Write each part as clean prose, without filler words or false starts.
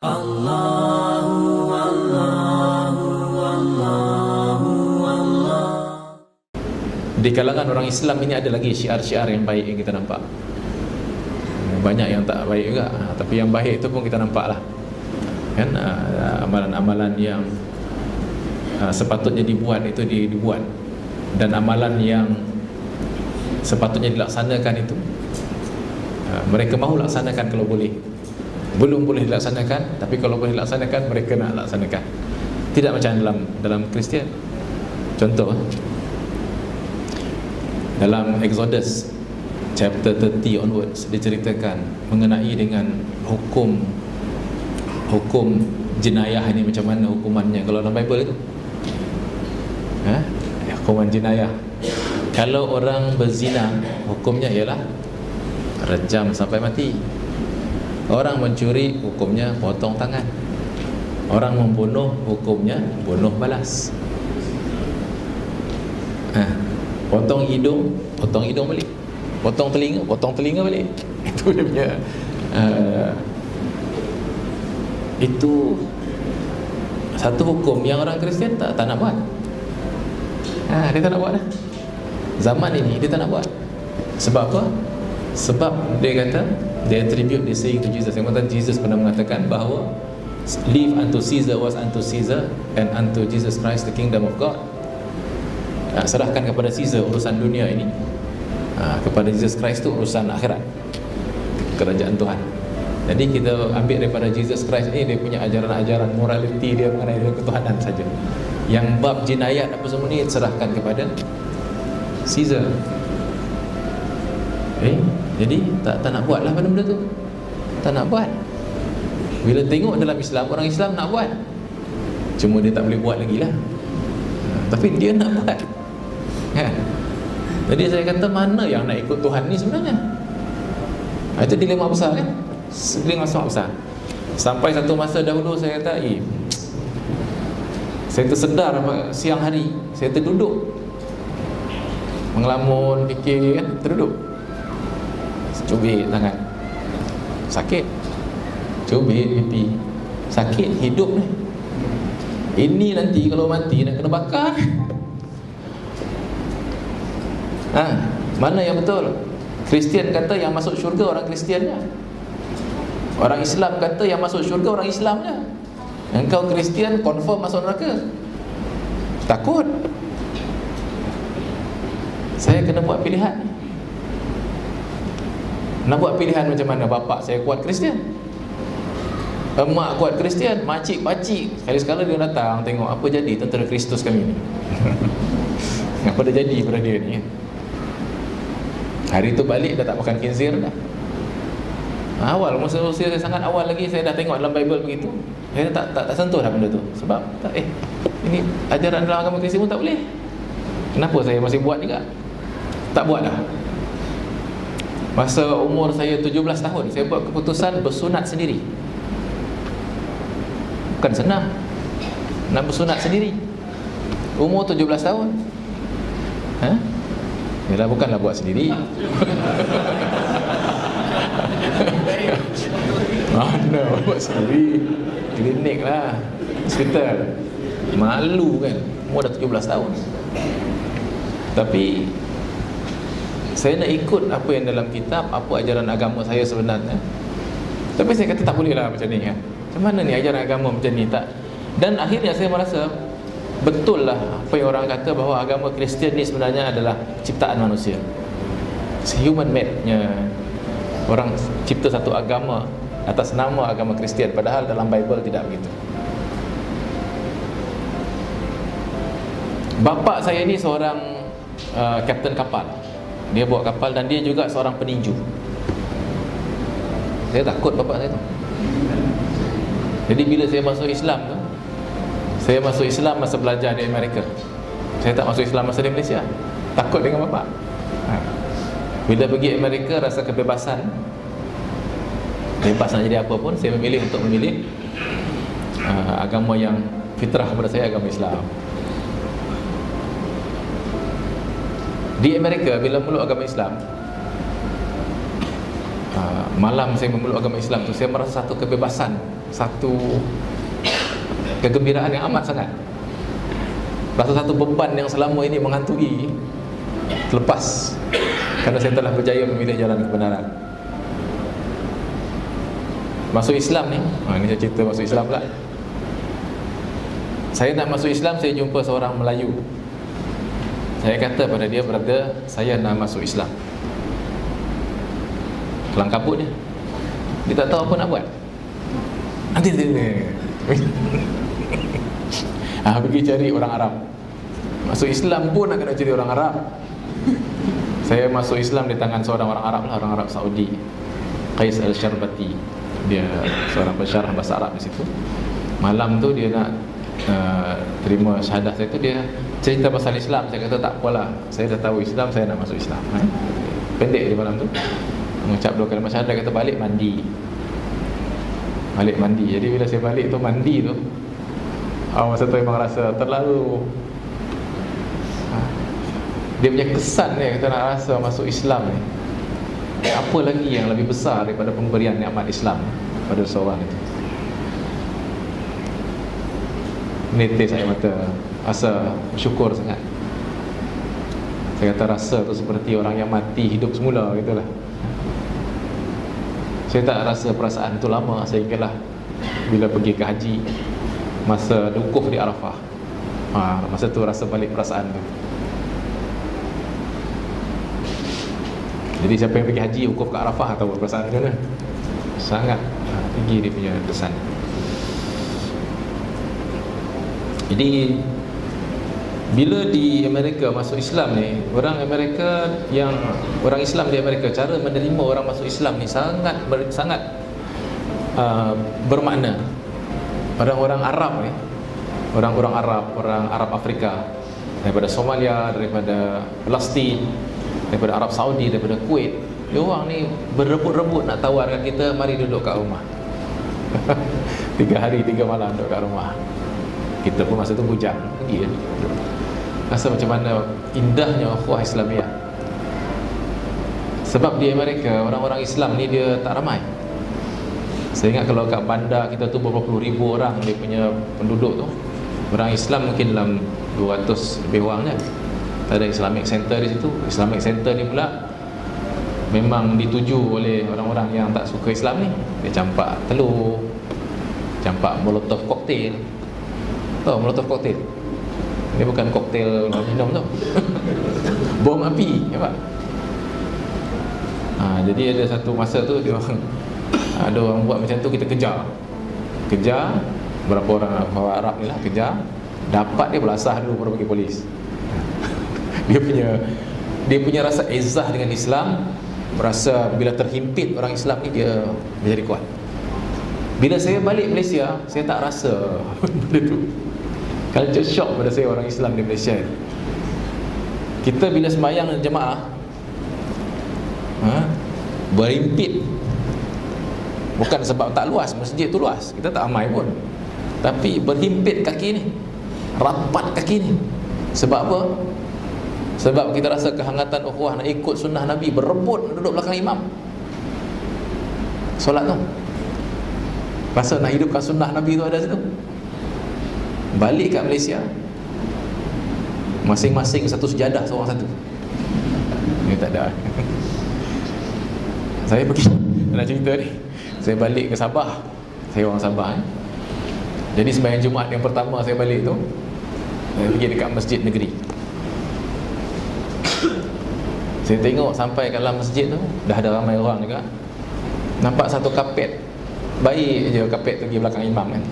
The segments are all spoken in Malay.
Di kalangan orang Islam ini ada lagi syiar-syiar yang baik yang kita nampak. Banyak yang tak baik juga, tapi yang baik itu pun kita nampak lah. Kan amalan-amalan yang sepatutnya dibuat itu dibuat, dan amalan yang sepatutnya dilaksanakan itu mereka mahu laksanakan kalau boleh. Belum boleh dilaksanakan, tapi kalau boleh dilaksanakan mereka nak laksanakan. Tidak macam dalam Kristian. Contoh, dalam Exodus chapter 30 onwards diceritakan mengenai dengan hukum jenayah ini, macam mana hukumannya kalau dalam Bible itu. Hukuman jenayah. Kalau orang berzina, hukumnya ialah rejam sampai mati. Orang mencuri, hukumnya potong tangan. Orang membunuh, hukumnya bunuh balas. Potong hidung balik. Potong telinga balik. Itu dia punya itu satu hukum yang orang Kristian tak nak buat. Dia tak nak buat dah. Zaman ini dia tak nak buat. Sebab apa? Sebab dia kata, dia attribute this saying to Jesus. Yang kata Jesus pernah mengatakan bahawa leave unto Caesar was unto Caesar, and unto Jesus Christ the kingdom of God. Serahkan kepada Caesar urusan dunia ini, kepada Jesus Christ tu urusan akhirat, kerajaan Tuhan. Jadi kita ambil daripada Jesus Christ ni, dia punya ajaran-ajaran morality dia mengenai ketuhanan saja. Yang bab jinayat apa semua ni serahkan kepada Caesar. Jadi tak nak buat lah benda-benda tu. Tak nak buat. Bila tengok dalam Islam, orang Islam nak buat, cuma dia tak boleh buat lagi lah. Tapi dia nak buat. Jadi saya kata, mana yang nak ikut Tuhan ni sebenarnya? Itu dilema besar kan? Dilema besar. Sampai satu masa dahulu saya kata, saya tersedar siang hari, saya terduduk mengelamun, fikir kan, terduduk, cubit tangan, sakit, cubit pipi, sakit, hidup ni. Ini nanti kalau mati nak kena bakar. Mana yang betul? Kristian kata yang masuk syurga orang Kristiannya. Orang Islam kata yang masuk syurga orang Islamnya. Engkau Kristian confirm masuk neraka. Takut. Saya kena buat pilihan. Nak buat pilihan macam mana? Bapak saya kuat Kristian, emak kuat Kristian, makcik-pakcik sekali-sekala dia datang tengok apa jadi tentera Kristus kami ni. Apa dah jadi pada dia ni. Hari tu balik dah tak makan khinzir dah. Awal masa usia saya sangat awal lagi, saya dah tengok dalam Bible begitu. Saya tak sentuh dah benda tu. Sebab ini ajaran dalam agama Kristian pun tak boleh. Kenapa saya masih buat juga? Tak buat dah. Masa umur saya 17 tahun, saya buat keputusan bersunat sendiri. Bukan senang nak bersunat sendiri. Umur 17 tahun. Yalah, bukanlah buat sendiri. Mana buat sendiri? Klinik lah, hospital. Malu kan, umur dah 17 tahun. Tapi saya nak ikut apa yang dalam kitab, apa ajaran agama saya sebenarnya. Tapi saya kata tak boleh lah macam ni kan. Macam mana ni ajaran agama macam ni tak? Dan akhirnya saya merasa betul lah apa yang orang kata bahawa agama Kristian ni sebenarnya adalah ciptaan manusia. Human made-nya. Orang cipta satu agama atas nama agama Kristian, padahal dalam Bible tidak begitu. Bapa saya ni seorang kapten kapal. Dia bawa kapal dan dia juga seorang peninju. Saya takut bapa saya tu. Jadi bila saya masuk Islam tu, saya masuk Islam masa belajar di Amerika. Saya tak masuk Islam masa di Malaysia. Takut dengan bapa. Bila pergi Amerika rasa kebebasan, bebas nak jadi apa pun. Saya memilih untuk memilih agama yang fitrah pada saya, agama Islam. Di Amerika bila meluk agama Islam, malam saya memeluk agama Islam tu, saya merasa satu kebebasan, satu kegembiraan yang amat sangat. Rasa satu beban yang selama ini menghantui terlepas, kerana saya telah berjaya memilih jalan kebenaran. Masuk Islam ni, ni saya cerita masuk Islam pula. Saya nak masuk Islam, saya jumpa seorang Melayu. Saya kata pada dia, brother, saya nak masuk Islam. Kelang kabut dia. Dia tak tahu apa nak buat. Nanti pergi cari orang Arab. Masuk Islam pun nak kena cari orang Arab. Saya masuk Islam di tangan seorang orang Arab lah, orang Arab Saudi, Qais Al-Syarbati. Dia seorang pensyarah bahasa Arab di situ. Malam tu dia nak terima syahadah saya tu, dia cerita pasal Islam. Saya kata tak apalah, saya dah tahu Islam, saya nak masuk Islam. Pendek di malam tu, mengucap 2 kalimah syahadah, kata balik mandi. Balik mandi. Jadi bila saya balik tu, mandi tu, masa tu memang rasa terlalu, dia punya kesan dia, kita nak rasa masuk Islam ni, apa lagi yang lebih besar daripada pemberian nikmat Islam pada seorang itu. Menetes air mata, rasa bersyukur sangat. Saya kata rasa tu seperti orang yang mati hidup semula gitulah. Saya tak rasa perasaan tu lama sehinggalah bila pergi ke haji, masa wukuf di Arafah. Masa tu rasa balik perasaan tu. Jadi siapa yang pergi haji wukuf ke Arafah tahu perasaan macam mana. Sangat tinggi dia punya kesan. Jadi bila di Amerika masuk Islam ni, orang Amerika yang orang Islam di Amerika, cara menerima orang masuk Islam ni sangat bermakna. Orang-orang Arab ni, orang-orang Arab, orang Arab Afrika, daripada Somalia, daripada Palestin, daripada Arab Saudi, daripada Kuwait, dia orang ni berebut-rebut nak tawarkan kita, mari duduk kat rumah. 3 hari 3 malam duduk kat rumah. Kita pun masa tu bujang, pergi kan. Rasa macam mana indahnya ukhuwah Islamiah. Sebab di Amerika, orang-orang Islam ni dia tak ramai. Saya ingat kalau kat bandar kita tu berapa puluh ribu orang dia punya penduduk tu, orang Islam mungkin dalam 200 lebih orang je. Ada Islamic Center di situ. Islamic Center ni pula memang dituju oleh orang-orang yang tak suka Islam ni. Dia campak telur, campak molotov koktail. Tahu molotov koktail? Ini bukan koktail minum tu. Bom api, nampak? Jadi ada satu masa tu dia orang, ada orang buat macam tu, kita kejar berapa orang Arab ni lah, kejar, dapat dia belasah dulu baru pergi polis. Dia punya rasa izzah dengan Islam, merasa bila terhimpit orang Islam ni dia jadi kuat. Bila saya balik Malaysia, saya tak rasa benda tu. Culture shock pada saya orang Islam di Malaysia. Kita bila sembahyang jemaah, berhimpit, bukan sebab tak luas, masjid tu luas, kita tak ramai pun, tapi berhimpit kaki ni, rapat kaki ni. Sebab apa? Sebab kita rasa kehangatan ukhuwah, nak ikut sunnah Nabi, berebut duduk belakang imam solat tu. Rasa nak hidupkan sunnah Nabi tu ada situ. Balik kat Malaysia, masing-masing satu sejadah, seorang satu. Ini tak ada. Saya pergi, nak cerita ni, saya balik ke Sabah. Saya orang Sabah Jadi sembahyang Jumaat yang pertama saya balik tu, saya pergi dekat masjid negeri. Saya tengok sampai kat dalam masjid tu dah ada ramai orang juga. Nampak satu kapet, baik je kapet tu pergi belakang imam kan.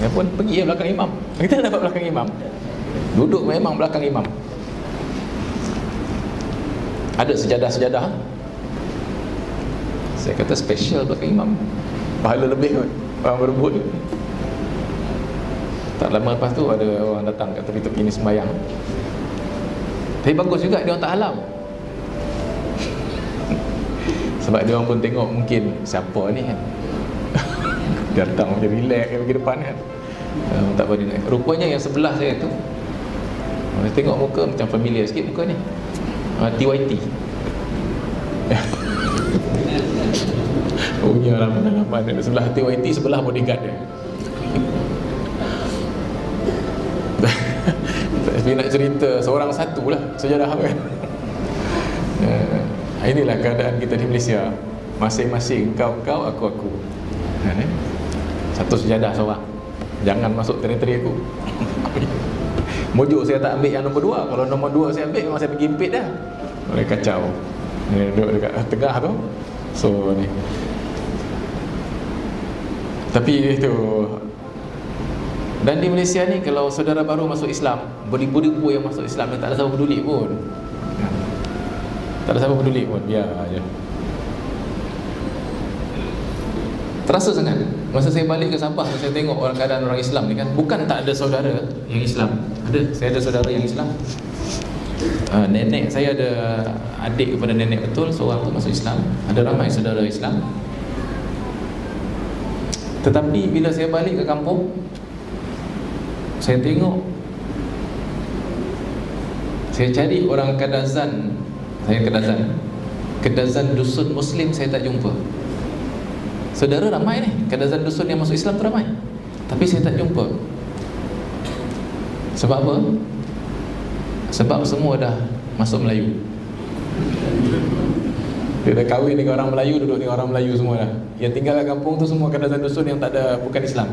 Dia pun pergi belakang imam. Kita dapat belakang imam, duduk memang belakang imam. Ada sejadah-sejadah. Saya kata special belakang imam, pahala lebih kot, orang berebut. Tak lama lepas tu ada orang datang kat tepi-tepi ni sembahyang. Tapi bagus juga dia orang tak halau. Sebab dia orang pun tengok mungkin siapa ni kan. Dia datang macam relax kan pergi depan kan. Tak apa dia. Rupanya yang sebelah saya tu, saya tengok muka macam familiar sikit muka ni. TYT. Punya orang pengalaman dia. Sebelah TYT, sebelah bodyguard dia. Tapi nak cerita seorang satu lah sejarah kan. Inilah keadaan kita di Malaysia. Masing-masing, kau, aku. Satu sejadah seorang. Jangan masuk teritori aku. Mojo saya tak ambil yang nombor 2. Kalau nombor 2 saya ambil, memang saya pergi impit dah. Boleh kacau. Ni duduk dekat tengah tu. So ni. Tapi itu. Dan di Malaysia ni, kalau saudara baru masuk Islam, beribu-ribu yang masuk Islam ni, tak ada siapa peduli pun. Tak ada siapa peduli pun, biar aja. Terasa sangat. Masa saya balik ke Sabah, saya tengok orang keadaan orang Islam ni kan, bukan tak ada saudara yang Islam. Ada, saya ada saudara yang Islam. Nenek saya ada adik kepada nenek betul, seorang tu masuk Islam. Ada ramai saudara Islam. Tetapi bila saya balik ke kampung, saya tengok, saya cari orang Kadazan. Saya Kadazan dusun Muslim saya tak jumpa. Saudara ramai ni, Kadazan dusun yang masuk Islam tu ramai, tapi saya tak jumpa. Sebab apa? Sebab semua dah masuk Melayu. Dia dah kahwin dengan orang Melayu, duduk dengan orang Melayu semua dah. Yang tinggal kat kampung tu semua Kadazan dusun yang tak ada, bukan Islam.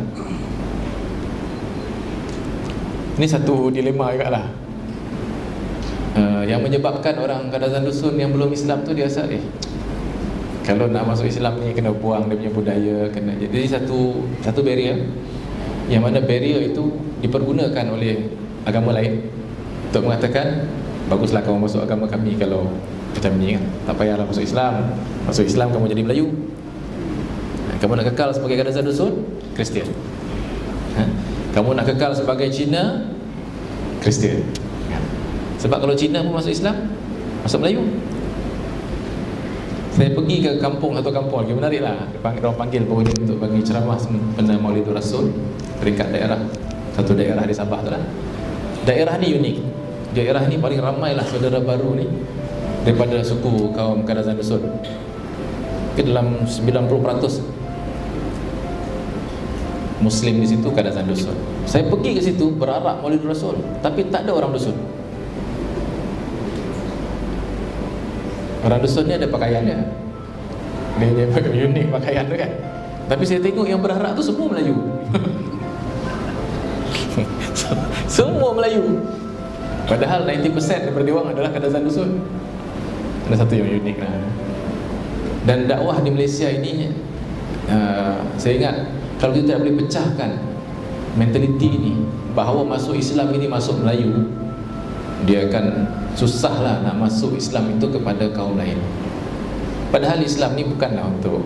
Ini satu dilema juga lah. Yang menyebabkan orang Kadazan dusun yang belum Islam tu, dia rasa kalau nak masuk Islam ni kena buang dia punya budaya, kena. Jadi satu barrier, yang mana barrier itu dipergunakan oleh agama lain untuk mengatakan, baguslah kamu masuk agama kami kalau macam ni kan. Tak payahlah masuk Islam. Masuk Islam kamu jadi Melayu. Kamu nak kekal sebagai Kadazan dusun, Kristian. Kamu nak kekal sebagai Cina, Kristian. Sebab kalau Cina pun masuk Islam, masuk Melayu. Saya pergi ke kampung, satu kampung lagi menarik lah. Orang panggil penghuni untuk bagi ceramah pada Maulidur Rasul peringkat daerah. Satu daerah di Sabah tu lah. Daerah ni unik. Daerah ni paling ramai lah saudara baru ni daripada suku kaum Kadazan dusun. Dalam 90% Muslim di situ Kadazan dusun. Saya pergi ke situ berharap Maulidur Rasul, tapi tak ada orang dusun. Orang dusun ni ada pakaian dia. Dia pakai unik pakaian tu kan. Tapi saya tengok yang berharap tu semua Melayu. Semua Melayu. Padahal 90% daripada dia orang adalah Kadazan dusun. Ada satu yang unik lah. Dan dakwah di Malaysia ini, saya ingat, kalau kita tak boleh pecahkan mentaliti ini, bahawa masuk Islam ini masuk Melayu, dia akan susahlah nak masuk Islam itu kepada kaum lain. Padahal Islam ni bukanlah untuk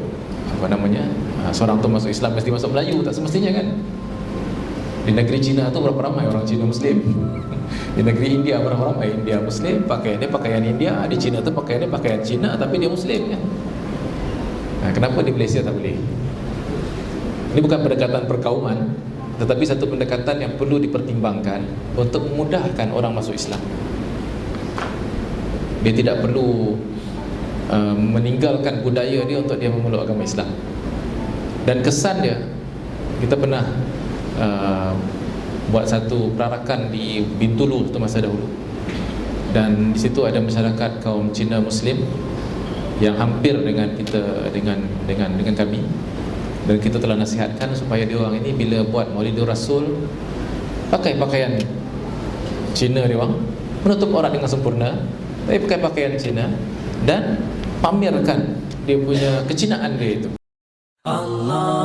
seorang tu masuk Islam mesti masuk Melayu, tak semestinya kan. Di negeri Cina tu berapa ramai orang Cina Muslim. Di negeri India berapa ramai India Muslim, pakaian dia pakaian India. Di Cina tu pakaian dia pakaian Cina, tapi dia Muslim kan. Kenapa di Malaysia tak boleh? Ini bukan pendekatan perkauman, tetapi satu pendekatan yang perlu dipertimbangkan untuk memudahkan orang masuk Islam. Dia tidak perlu meninggalkan budaya dia untuk dia memeluk agama Islam. Dan kesan dia, kita pernah buat satu perarakan di Bintulu tu masa dahulu. Dan di situ ada masyarakat kaum Cina Muslim yang hampir dengan kita, dengan kami. Dan kita telah nasihatkan supaya dia orang ini bila buat Maulidur Rasul pakai pakaian Cina dia orang, menutup aurat dengan sempurna, tapi pakai pakaian Cina dan pamerkan dia punya kecinaan dia itu. Allah